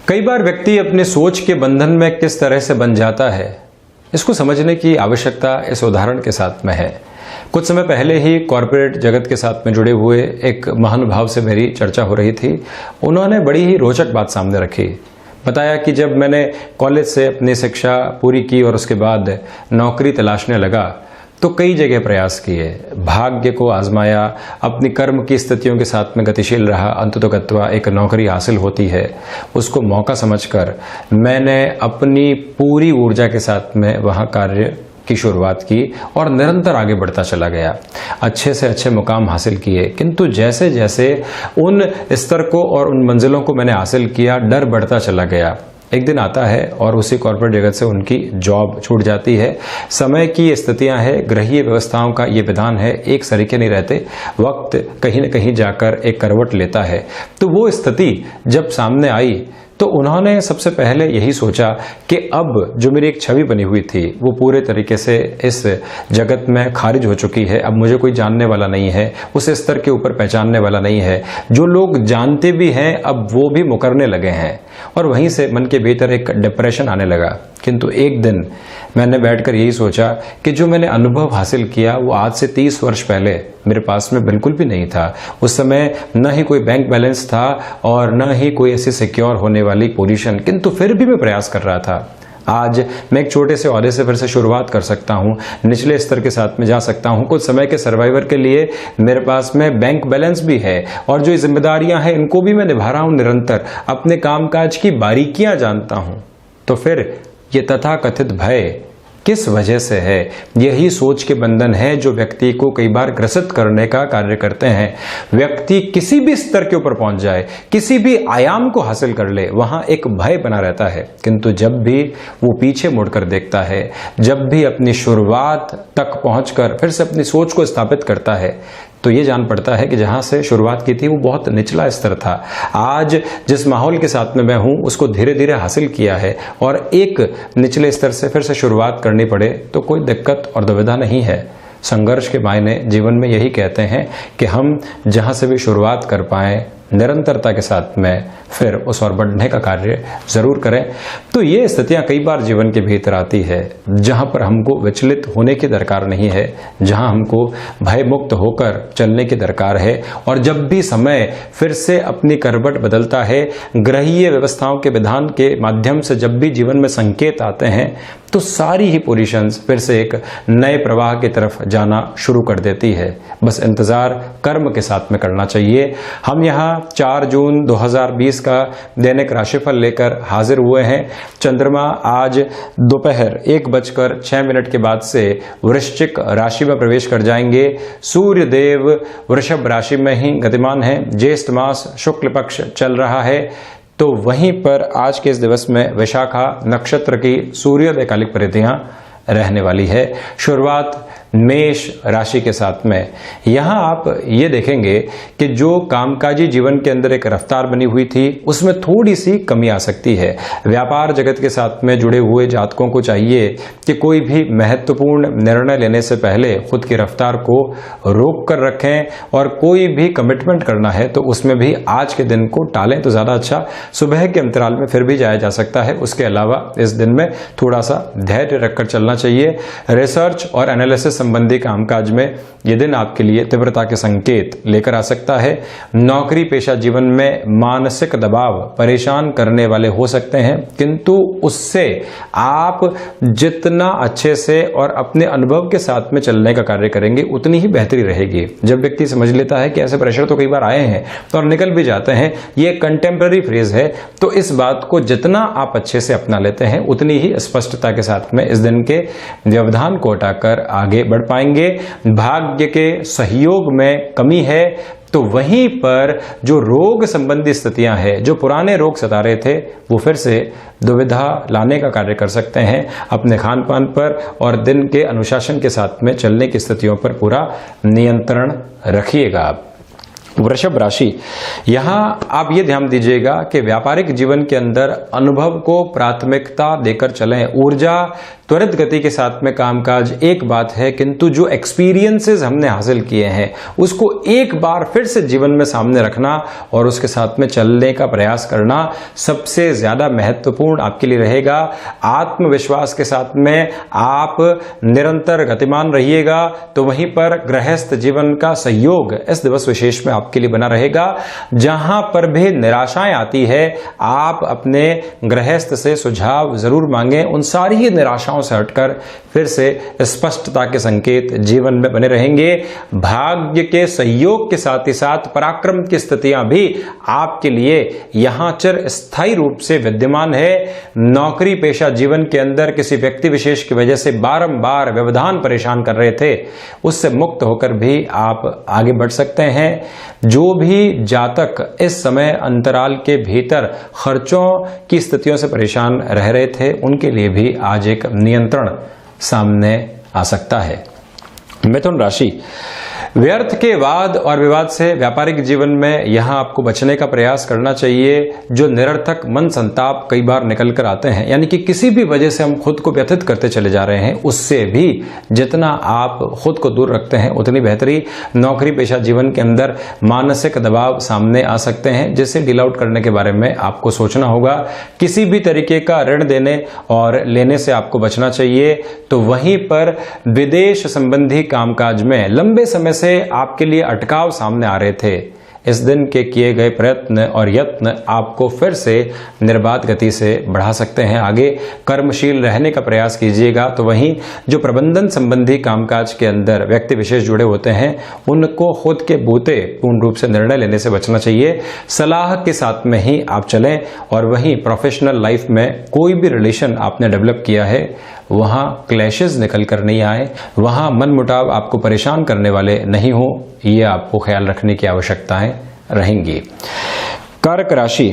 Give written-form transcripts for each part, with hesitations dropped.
कई बार व्यक्ति अपने सोच के बंधन में किस तरह से बन जाता है, इसको समझने की आवश्यकता इस उदाहरण के साथ में है। कुछ समय पहले ही कॉरपोरेट जगत के साथ में जुड़े हुए एक महानुभाव से मेरी चर्चा हो रही थी। उन्होंने बड़ी ही रोचक बात सामने रखी। बताया कि जब मैंने कॉलेज से अपनी शिक्षा पूरी की और उसके बाद नौकरी तलाशने लगा तो कई जगह प्रयास किए, भाग्य को आजमाया, अपनी कर्म की स्थितियों के साथ में गतिशील रहा। अंततोगत्वा एक नौकरी हासिल होती है, उसको मौका समझकर मैंने अपनी पूरी ऊर्जा के साथ में वहां कार्य की शुरुआत की और निरंतर आगे बढ़ता चला गया। अच्छे से अच्छे मुकाम हासिल किए, किंतु जैसे जैसे उन स्तर को और उन मंजिलों को मैंने हासिल किया, डर बढ़ता चला गया। एक दिन आता है और उसी कॉर्पोरेट जगत से उनकी जॉब छूट जाती है। समय की स्थितियां हैं, ग्रहीय व्यवस्थाओं का ये विधान है, एक सरीके नहीं रहते, वक्त कहीं न कहीं जाकर एक करवट लेता है। तो वो स्थिति जब सामने आई तो उन्होंने सबसे पहले यही सोचा कि अब जो मेरी एक छवि बनी हुई थी वो पूरे तरीके से इस जगत में खारिज हो चुकी है। अब मुझे कोई जानने वाला नहीं है, उस स्तर के ऊपर पहचानने वाला नहीं है। जो लोग जानते भी हैं अब वो भी मुकरने लगे हैं और वहीं से मन के भीतर एक डिप्रेशन आने लगा। किंतु एक दिन मैंने बैठकर यही सोचा कि जो मैंने अनुभव हासिल किया वो आज से 30 वर्ष पहले मेरे पास में बिल्कुल भी नहीं था। उस समय न ही कोई बैंक बैलेंस था और न ही कोई ऐसी सिक्योर होने वाली पोजीशन, किंतु फिर भी मैं प्रयास कर रहा था। आज मैं एक छोटे से ओहदे से फिर से शुरुआत कर सकता हूं, निचले स्तर के साथ में जा सकता हूं। कुछ समय के सर्वाइवर के लिए मेरे पास में बैंक बैलेंस भी है और जो जिम्मेदारियां हैं इनको भी मैं निभा रहा हूं निरंतर, अपने कामकाज की बारीकियां जानता हूं। तो फिर ये तथाकथित भय किस वजह से है? यही सोच के बंधन है जो व्यक्ति को कई बार ग्रसित करने का कार्य करते हैं। व्यक्ति किसी भी स्तर के ऊपर पहुंच जाए, किसी भी आयाम को हासिल कर ले, वहां एक भय बना रहता है। किंतु जब भी वो पीछे मुड़कर देखता है, जब भी अपनी शुरुआत तक पहुंचकर फिर से अपनी सोच को स्थापित करता है, तो ये जान पड़ता है कि जहां से शुरुआत की थी वो बहुत निचला स्तर था। आज जिस माहौल के साथ में मैं हूं उसको धीरे धीरे हासिल किया है और एक निचले स्तर से फिर से शुरुआत करनी पड़े तो कोई दिक्कत और दुविधा नहीं है। संघर्ष के मायने जीवन में यही कहते हैं कि हम जहां से भी शुरुआत कर पाएं, निरंतरता के साथ में फिर उस और बढ़ने का कार्य जरूर करें। तो ये स्थितियां कई बार जीवन के भीतर आती है जहां पर हमको विचलित होने की दरकार नहीं है, जहां हमको भय मुक्त होकर चलने की दरकार है। और जब भी समय फिर से अपनी करवट बदलता है, ग्रहीय व्यवस्थाओं के विधान के माध्यम से जब भी जीवन में संकेत आते हैं तो सारी ही पोजीशंस फिर से एक नए प्रवाह की तरफ जाना शुरू कर देती है। बस इंतजार कर्म के साथ में करना चाहिए। हम यहाँ 4 जून 2020 का दैनिक राशिफल लेकर हाजिर हुए हैं। चंद्रमा आज दोपहर 1:06 के बाद से वृश्चिक राशि में प्रवेश कर जाएंगे। सूर्य देव वृषभ राशि में ही गतिमान है। ज्येष्ठ मास शुक्ल पक्ष चल रहा है। तो वहीं पर आज के इस दिवस में विशाखा नक्षत्र की सूर्योदय कालिक परिधियां रहने वाली है। शुरुआत मेष राशि के साथ में। यहां आप ये देखेंगे कि जो कामकाजी जीवन के अंदर एक रफ्तार बनी हुई थी उसमें थोड़ी सी कमी आ सकती है। व्यापार जगत के साथ में जुड़े हुए जातकों को चाहिए कि कोई भी महत्वपूर्ण निर्णय लेने से पहले खुद की रफ्तार को रोक कर रखें और कोई भी कमिटमेंट करना है तो उसमें भी आज के दिन को टालें तो ज्यादा अच्छा। सुबह के अंतराल में फिर भी जाया जा सकता है। उसके अलावा इस दिन में थोड़ा सा धैर्य रखकर चलना चाहिए। रिसर्च और एनालिसिस संबंधी कामकाज में यह दिन आपके लिए तीव्रता के संकेत लेकर आ सकता है। नौकरी पेशा जीवन में मानसिक दबाव परेशान करने वाले हो सकते हैं, किंतु उससे आप जितना अच्छे से और अपने अनुभव के साथ में चलने का कार्य करेंगे उतनी ही बेहतरी रहेगी। जब व्यक्ति समझ लेता है कि ऐसे प्रेशर तो कई बार आए हैं तो और निकल भी जाते हैं, ये कंटेम्पररी फ्रेज है, तो इस बात को जितना आप अच्छे से अपना लेते हैं उतनी ही स्पष्टता के साथ में इस दिन के व्यवधान को हटाकर आगे बढ़ पाएंगे। भाग्य के सहयोग में कमी है तो वहीं पर जो रोग संबंधी स्थितियां हैं, जो पुराने रोग सता रहे थे, वो फिर से दुविधा लाने का कार्य कर सकते हैं। अपने खान पान पर और दिन के अनुशासन के साथ में चलने की स्थितियों पर पूरा नियंत्रण रखिएगा आप। वृषभ राशि, यहां आप ये ध्यान दीजिएगा कि व्यापारिक जीवन के अंदर अनुभव को प्राथमिकता देकर चलें। ऊर्जा त्वरित गति के साथ में कामकाज एक बात है, किंतु जो एक्सपीरियंसेस हमने हासिल किए हैं उसको एक बार फिर से जीवन में सामने रखना और उसके साथ में चलने का प्रयास करना सबसे ज्यादा महत्वपूर्ण आपके लिए रहेगा। आत्मविश्वास के साथ में आप निरंतर गतिमान रहिएगा तो वहीं पर गृहस्थ जीवन का सहयोग इस दिवस विशेष में आपके लिए बना रहेगा। जहां पर भी निराशाएं आती है आप अपने गृहस्थ से सुझाव जरूर मांगें। उन सारी ही निराशाओं से हटकर फिर से स्पष्टता के संकेत जीवन में बने रहेंगे। भाग्य के सहयोग के साथ ही साथ पराक्रम की स्थितियां भी आपके लिए यहां चिर स्थायी रूप से विद्यमान है। नौकरी पेशा जीवन के अंदर किसी व्यक्ति विशेष की वजह से बारंबार व्यवधान परेशान कर रहे थे, उससे मुक्त होकर भी आप आगे बढ़ सकते हैं। जो भी जातक इस समय अंतराल के भीतर खर्चों की स्थितियों से परेशान रह रहे थे, उनके लिए भी आज एक नियंत्रण सामने आ सकता है। मिथुन राशि, व्यर्थ के वाद और विवाद से व्यापारिक जीवन में यहां आपको बचने का प्रयास करना चाहिए। जो निरर्थक मन संताप कई बार निकल कर आते हैं, यानी कि किसी भी वजह से हम खुद को व्यथित करते चले जा रहे हैं, उससे भी जितना आप खुद को दूर रखते हैं उतनी बेहतरी। नौकरी पेशा जीवन के अंदर मानसिक दबाव सामने आ सकते हैं, जिसे डील आउट करने के बारे में आपको सोचना होगा। किसी भी तरीके का ऋण देने और लेने से आपको बचना चाहिए। तो वहीं पर विदेश संबंधी कामकाज में लंबे समय से आपके लिए अटकाव सामने आ रहे थे, इस दिन के किए गए प्रयत्न और यत्न आपको फिर से निर्बाध गति से बढ़ा सकते हैं। आगे कर्मशील रहने का प्रयास कीजिएगा। तो वहीं जो प्रबंधन संबंधी कामकाज के अंदर व्यक्ति विशेष जुड़े होते हैं, उनको खुद के बूते पूर्ण रूप से निर्णय लेने से बचना चाहिए। सलाह के साथ में ही आप चलें। और वहीं प्रोफेशनल लाइफ में कोई भी रिलेशन आपने डेवलप किया है, वहां क्लैशेस निकल कर नहीं आए, वहां मनमुटाव आपको परेशान करने वाले नहीं हो, ये आपको ख्याल रखने की आवश्यकताएं रहेंगी। कर्क राशि,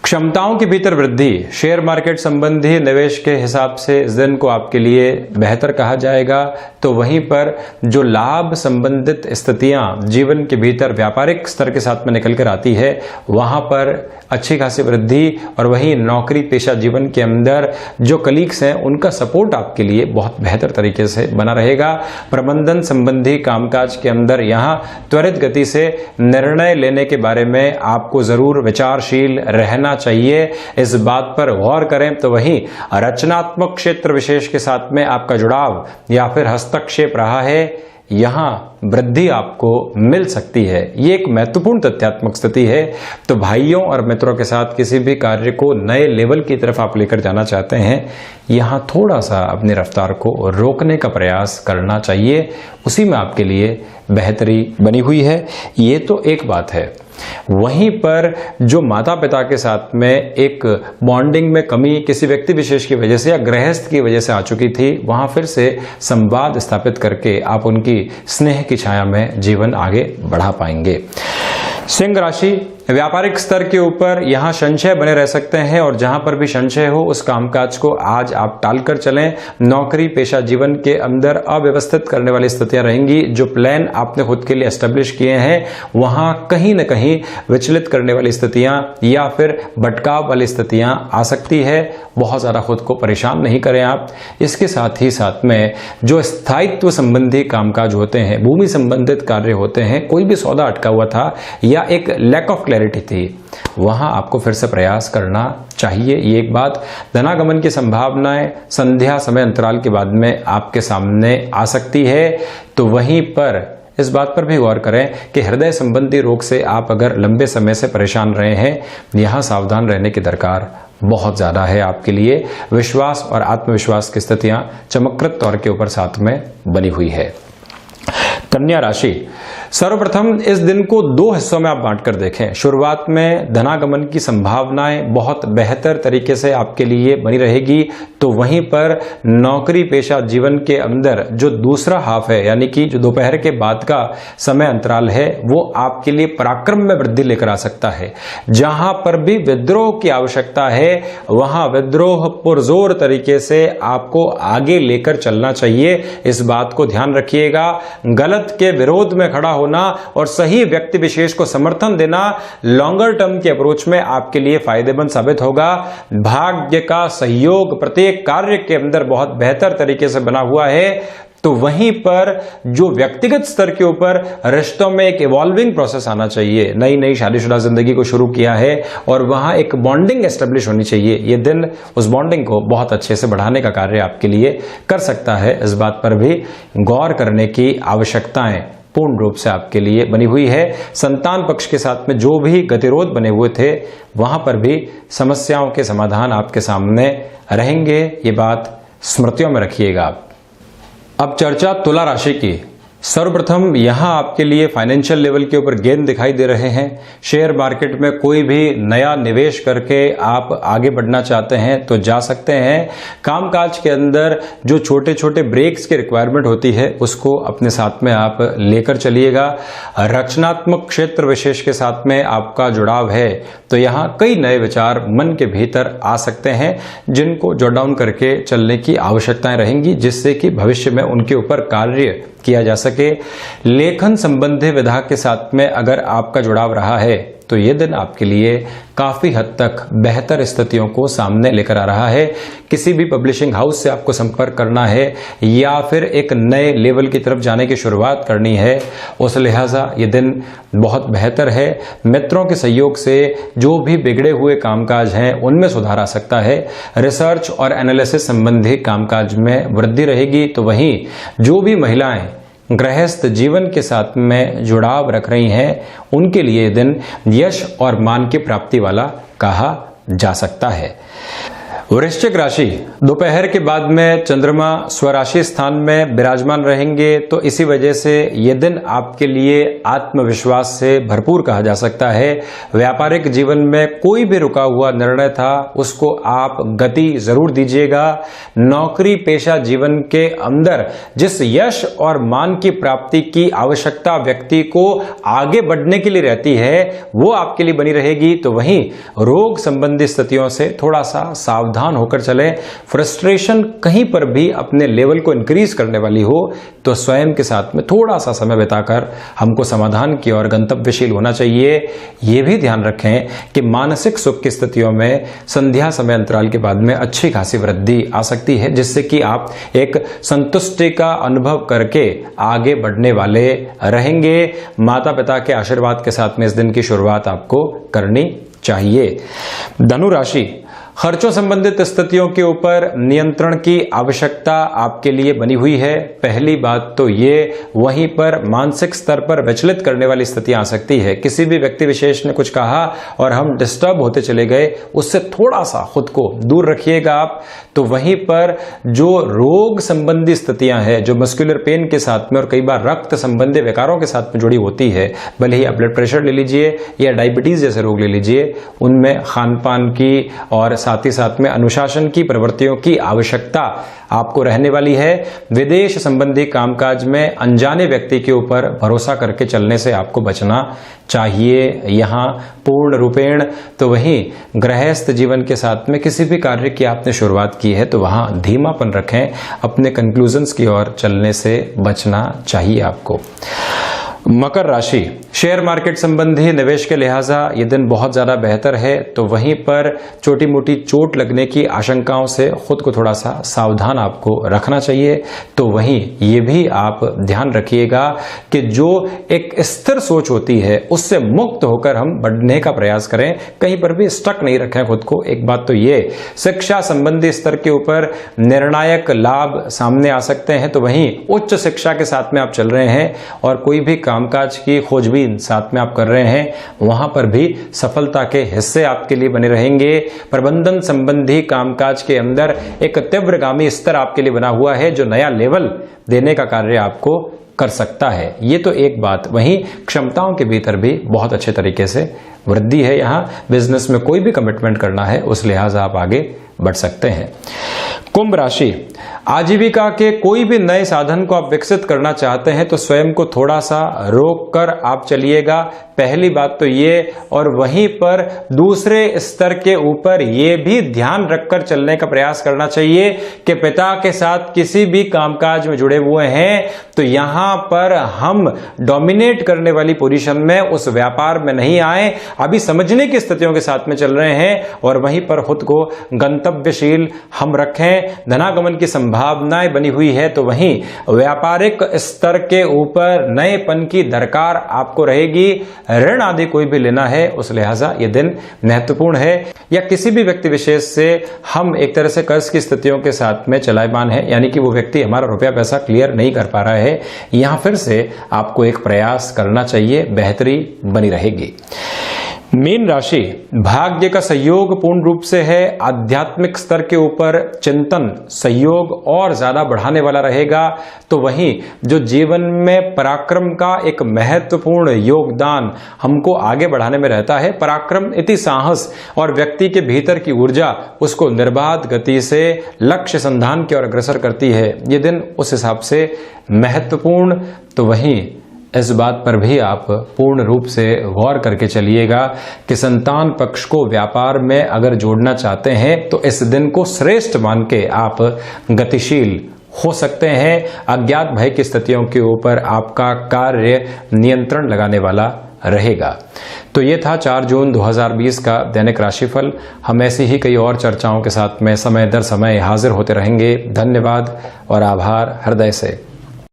क्षमताओं के भीतर वृद्धि, शेयर मार्केट संबंधी निवेश के हिसाब से इस दिन को आपके लिए बेहतर कहा जाएगा। तो वहीं पर जो लाभ संबंधित स्थितियां जीवन के भीतर व्यापारिक स्तर के साथ में निकल कर आती है, वहां पर अच्छी खासी वृद्धि। और वहीं नौकरी पेशा जीवन के अंदर जो कलीग्स हैं, उनका सपोर्ट आपके लिए बहुत बेहतर तरीके से बना रहेगा। प्रबंधन संबंधी कामकाज के अंदर यहां त्वरित गति से निर्णय लेने के बारे में आपको जरूर विचारशील रहना चाहिए, इस बात पर गौर करें। तो वहीं रचनात्मक क्षेत्र विशेष के साथ में आपका जुड़ाव या फिर हस्तक्षेप रहा है, यहां वृद्धि आपको मिल सकती है। ये एक महत्वपूर्ण तथ्यात्मक स्थिति है। तो भाइयों और मित्रों के साथ किसी भी कार्य को नए लेवल की तरफ आप लेकर जाना चाहते हैं, यहां थोड़ा सा अपनी रफ्तार को रोकने का प्रयास करना चाहिए, उसी में आपके लिए बेहतरी बनी हुई है। ये तो एक बात है। वहीं पर जो माता पिता के साथ में एक बॉन्डिंग में कमी किसी व्यक्ति विशेष की वजह से या गृहस्थ की वजह से आ चुकी थी, वहां फिर से संवाद स्थापित करके आप उनकी स्नेह की छाया में जीवन आगे बढ़ा पाएंगे। सिंह राशि, व्यापारिक स्तर के ऊपर यहां संशय बने रह सकते हैं और जहां पर भी संशय हो उस कामकाज को आज आप टालकर चलें। नौकरी पेशा जीवन के अंदर अव्यवस्थित करने वाली स्थितियां रहेंगी। जो प्लान आपने खुद के लिए एस्टेब्लिश किए हैं, वहां कहीं न कहीं विचलित करने वाली स्थितियां या फिर भटकाव वाली स्थितियां आ सकती है। बहुत ज्यादा खुद को परेशान नहीं करें आप। इसके साथ ही साथ में जो स्थायित्व संबंधी कामकाज होते हैं, भूमि संबंधित कार्य होते हैं, कोई भी सौदा अटका हुआ था या एक लैक ऑफ क्लैरिटी थी, वहां आपको फिर से प्रयास करना चाहिए। ये एक बात। धनागमन की संभावनाएं संध्या समय अंतराल के बाद में आपके सामने आ सकती है। तो वहीं पर इस बात पर भी गौर करें कि हृदय संबंधी रोग से आप अगर लंबे समय से परेशान रहे हैं, यहां सावधान रहने की दरकार बहुत ज्यादा है आपके लिए। विश्वास और आत्मविश्वास की स्थितियां चमककृत तौर के ऊपर साथ में बनी हुई है। कन्या राशि, सर्वप्रथम इस दिन को दो हिस्सों में आप बांटकर देखें। शुरुआत में धनागमन की संभावनाएं बहुत बेहतर तरीके से आपके लिए बनी रहेगी। तो वहीं पर नौकरी पेशा जीवन के अंदर जो दूसरा हाफ है, यानी कि जो दोपहर के बाद का समय अंतराल है, वो आपके लिए पराक्रम में वृद्धि लेकर आ सकता है। जहां पर भी विद्रोह की आवश्यकता है, वहां विद्रोह पुरजोर तरीके से आपको आगे लेकर चलना चाहिए। इस बात को ध्यान रखिएगा। गलत गलत के विरोध में खड़ा होना और सही व्यक्ति विशेष को समर्थन देना लॉन्गर टर्म की अप्रोच में आपके लिए फायदेमंद साबित होगा। भाग्य का सहयोग प्रत्येक कार्य के अंदर बहुत बेहतर तरीके से बना हुआ है। तो वहीं पर जो व्यक्तिगत स्तर के ऊपर रिश्तों में एक इवॉल्विंग प्रोसेस आना चाहिए, नई नई शादीशुदा जिंदगी को शुरू किया है और वहां एक बॉन्डिंग एस्टेब्लिश होनी चाहिए, ये दिन उस बॉन्डिंग को बहुत अच्छे से बढ़ाने का कार्य आपके लिए कर सकता है। इस बात पर भी गौर करने की आवश्यकताएं पूर्ण रूप से आपके लिए बनी हुई है। संतान पक्ष के साथ में जो भी गतिरोध बने हुए थे वहां पर भी समस्याओं के समाधान आपके सामने रहेंगे, ये बात स्मृतियों में रखिएगा आप। अब चर्चा तुला राशि की। सर्वप्रथम यहां आपके लिए फाइनेंशियल लेवल के ऊपर गेन दिखाई दे रहे हैं। शेयर मार्केट में कोई भी नया निवेश करके आप आगे बढ़ना चाहते हैं तो जा सकते हैं। कामकाज के अंदर जो छोटे छोटे ब्रेक्स की रिक्वायरमेंट होती है उसको अपने साथ में आप लेकर चलिएगा। रचनात्मक क्षेत्र विशेष के साथ में आपका जुड़ाव है तो यहां कई नए विचार मन के भीतर आ सकते हैं जिनको जॉट डाउन करके चलने की आवश्यकताएं रहेंगी, जिससे कि भविष्य में उनके ऊपर कार्य किया जा सके। लेखन संबंधी विधा के साथ में अगर आपका जुड़ाव रहा है तो ये दिन आपके लिए काफी हद तक बेहतर स्थितियों को सामने लेकर आ रहा है। किसी भी पब्लिशिंग हाउस से आपको संपर्क करना है या फिर एक नए लेवल की तरफ जाने की शुरुआत करनी है, उस लिहाजा ये दिन बहुत बेहतर है। मित्रों के सहयोग से जो भी बिगड़े हुए कामकाज हैं उनमें सुधार आ सकता है। रिसर्च और एनालिसिस संबंधी कामकाज में वृद्धि रहेगी। तो वहीं जो भी महिलाएं गृहस्थ जीवन के साथ में जुड़ाव रख रही हैं उनके लिए दिन यश और मान की प्राप्ति वाला कहा जा सकता है। वृश्चिक राशि, दोपहर के बाद में चंद्रमा स्वराशि स्थान में विराजमान रहेंगे तो इसी वजह से ये दिन आपके लिए आत्मविश्वास से भरपूर कहा जा सकता है। व्यापारिक जीवन में कोई भी रुका हुआ निर्णय था उसको आप गति जरूर दीजिएगा। नौकरी पेशा जीवन के अंदर जिस यश और मान की प्राप्ति की आवश्यकता व्यक्ति को आगे बढ़ने के लिए रहती है वो आपके लिए बनी रहेगी। तो वहीं रोग संबंधी स्थितियों से थोड़ा सा सावधान होकर चले। फ्रस्ट्रेशन कहीं पर भी अपने लेवल को इंक्रीज करने वाली हो तो स्वयं के साथ में थोड़ा सा समय बिताकर हमको समाधान की ओर गंतव्यशील होना चाहिए। यह भी ध्यान रखें कि मानसिक सुख की स्थितियों में संध्या समय अंतराल के बाद में अच्छी खासी वृद्धि आ सकती है, जिससे कि आप एक संतुष्टि का अनुभव करके आगे बढ़ने वाले रहेंगे। माता पिता के आशीर्वाद के साथ में इस दिन की शुरुआत आपको करनी चाहिए। धनु राशि, खर्चों संबंधित स्थितियों के ऊपर नियंत्रण की आवश्यकता आपके लिए बनी हुई है। पहली बात तो ये वहीं पर मानसिक स्तर पर विचलित करने वाली स्थितियां आ सकती है। किसी भी व्यक्ति विशेष ने कुछ कहा और हम डिस्टर्ब होते चले गए, उससे थोड़ा सा खुद को दूर रखिएगा आप। तो वहीं पर जो रोग संबंधी स्थितियां हैं, जो मस्कुलर पेन के साथ में और कई बार रक्त संबंधी विकारों के साथ में जुड़ी होती है, भले ही आप ब्लड प्रेशर ले लीजिए या डायबिटीज जैसे रोग ले लीजिए, उनमें खान पान की और साथ ही साथ में अनुशासन की प्रवृत्तियों की आवश्यकता आपको रहने वाली है। विदेश संबंधी कामकाज में अनजाने व्यक्ति के ऊपर भरोसा करके चलने से आपको बचना चाहिए यहां पूर्ण रूपेण। तो वहीं गृहस्थ जीवन के साथ में किसी भी कार्य की आपने शुरुआत की है तो वहां धीमापन रखें, अपने कंक्लूजन्स की ओर चलने से बचना चाहिए आपको। मकर राशि, शेयर मार्केट संबंधी निवेश के लिहाजा ये दिन बहुत ज्यादा बेहतर है। तो वहीं पर छोटी मोटी चोट लगने की आशंकाओं से खुद को थोड़ा सा सावधान आपको रखना चाहिए। तो वहीं ये भी आप ध्यान रखिएगा कि जो एक स्थिर सोच होती है उससे मुक्त होकर हम बढ़ने का प्रयास करें, कहीं पर भी स्टक नहीं रखें खुद को। एक बात तो ये, शिक्षा संबंधी स्तर के ऊपर निर्णायक लाभ सामने आ सकते हैं। तो वहीं उच्च शिक्षा के साथ में आप चल रहे हैं और कोई भी कामकाज की खोजबीन साथ में आप कर रहे हैं, वहां पर भी सफलता के हिस्से आपके लिए बने रहेंगे। प्रबंधन संबंधी कामकाज के अंदर एक तीव्रगामी स्तर आपके लिए बना हुआ है जो नया लेवल देने का कार्य आपको कर सकता है। ये तो एक बात। वहीं क्षमताओं के भीतर भी बहुत अच्छे तरीके से वृद्धि है। यहां बिजनेस में कोई भी कमिटमेंट करना है उस लिहाजा आप आगे बढ़ सकते हैं। कुंभ राशि, आजीविका के कोई भी नए साधन को आप विकसित करना चाहते हैं तो स्वयं को थोड़ा सा रोक कर आप चलिएगा, पहली बात तो ये। और वहीं पर दूसरे स्तर के ऊपर ये भी ध्यान रखकर चलने का प्रयास करना चाहिए कि पिता के साथ किसी भी कामकाज में जुड़े हुए हैं तो यहां पर हम डोमिनेट करने वाली पोजीशन में उस व्यापार में नहीं आए, अभी समझने की स्थितियों के साथ में चल रहे हैं और वहीं पर खुद को गंतव्यशील हम रखें। धनागमन की संभावनाएं बनी हुई है तो वहीं व्यापारिक स्तर के ऊपर नएपन की दरकार आपको रहेगी। ऋण आदि कोई भी लेना है उस लिहाजा यह दिन महत्वपूर्ण है, या किसी भी व्यक्ति विशेष से हम एक तरह से कर्ज की स्थितियों के साथ में चलायमान है, यानी कि वो व्यक्ति हमारा रुपया पैसा क्लियर नहीं कर पा रहा है, यहां फिर से आपको एक प्रयास करना चाहिए, बेहतरी बनी रहेगी। मीन राशि, भाग्य का सहयोग पूर्ण रूप से है, आध्यात्मिक स्तर के ऊपर चिंतन सहयोग और ज्यादा बढ़ाने वाला रहेगा। तो वहीं जो जीवन में पराक्रम का एक महत्वपूर्ण योगदान हमको आगे बढ़ाने में रहता है, पराक्रम इति साहस, और व्यक्ति के भीतर की ऊर्जा उसको निर्बाध गति से लक्ष्य संधान की ओर अग्रसर करती है। ये दिन उस हिसाब से महत्वपूर्ण, तो वहीं इस बात पर भी आप पूर्ण रूप से गौर करके चलिएगा कि संतान पक्ष को व्यापार में अगर जोड़ना चाहते हैं तो इस दिन को श्रेष्ठ मान के आप गतिशील हो सकते हैं। अज्ञात भय की स्थितियों के ऊपर आपका कार्य नियंत्रण लगाने वाला रहेगा। तो ये था 4 जून 2020 का दैनिक राशिफल। हम ऐसी ही कई और चर्चाओं के साथ में समय दर समय हाजिर होते रहेंगे। धन्यवाद और आभार हृदय से।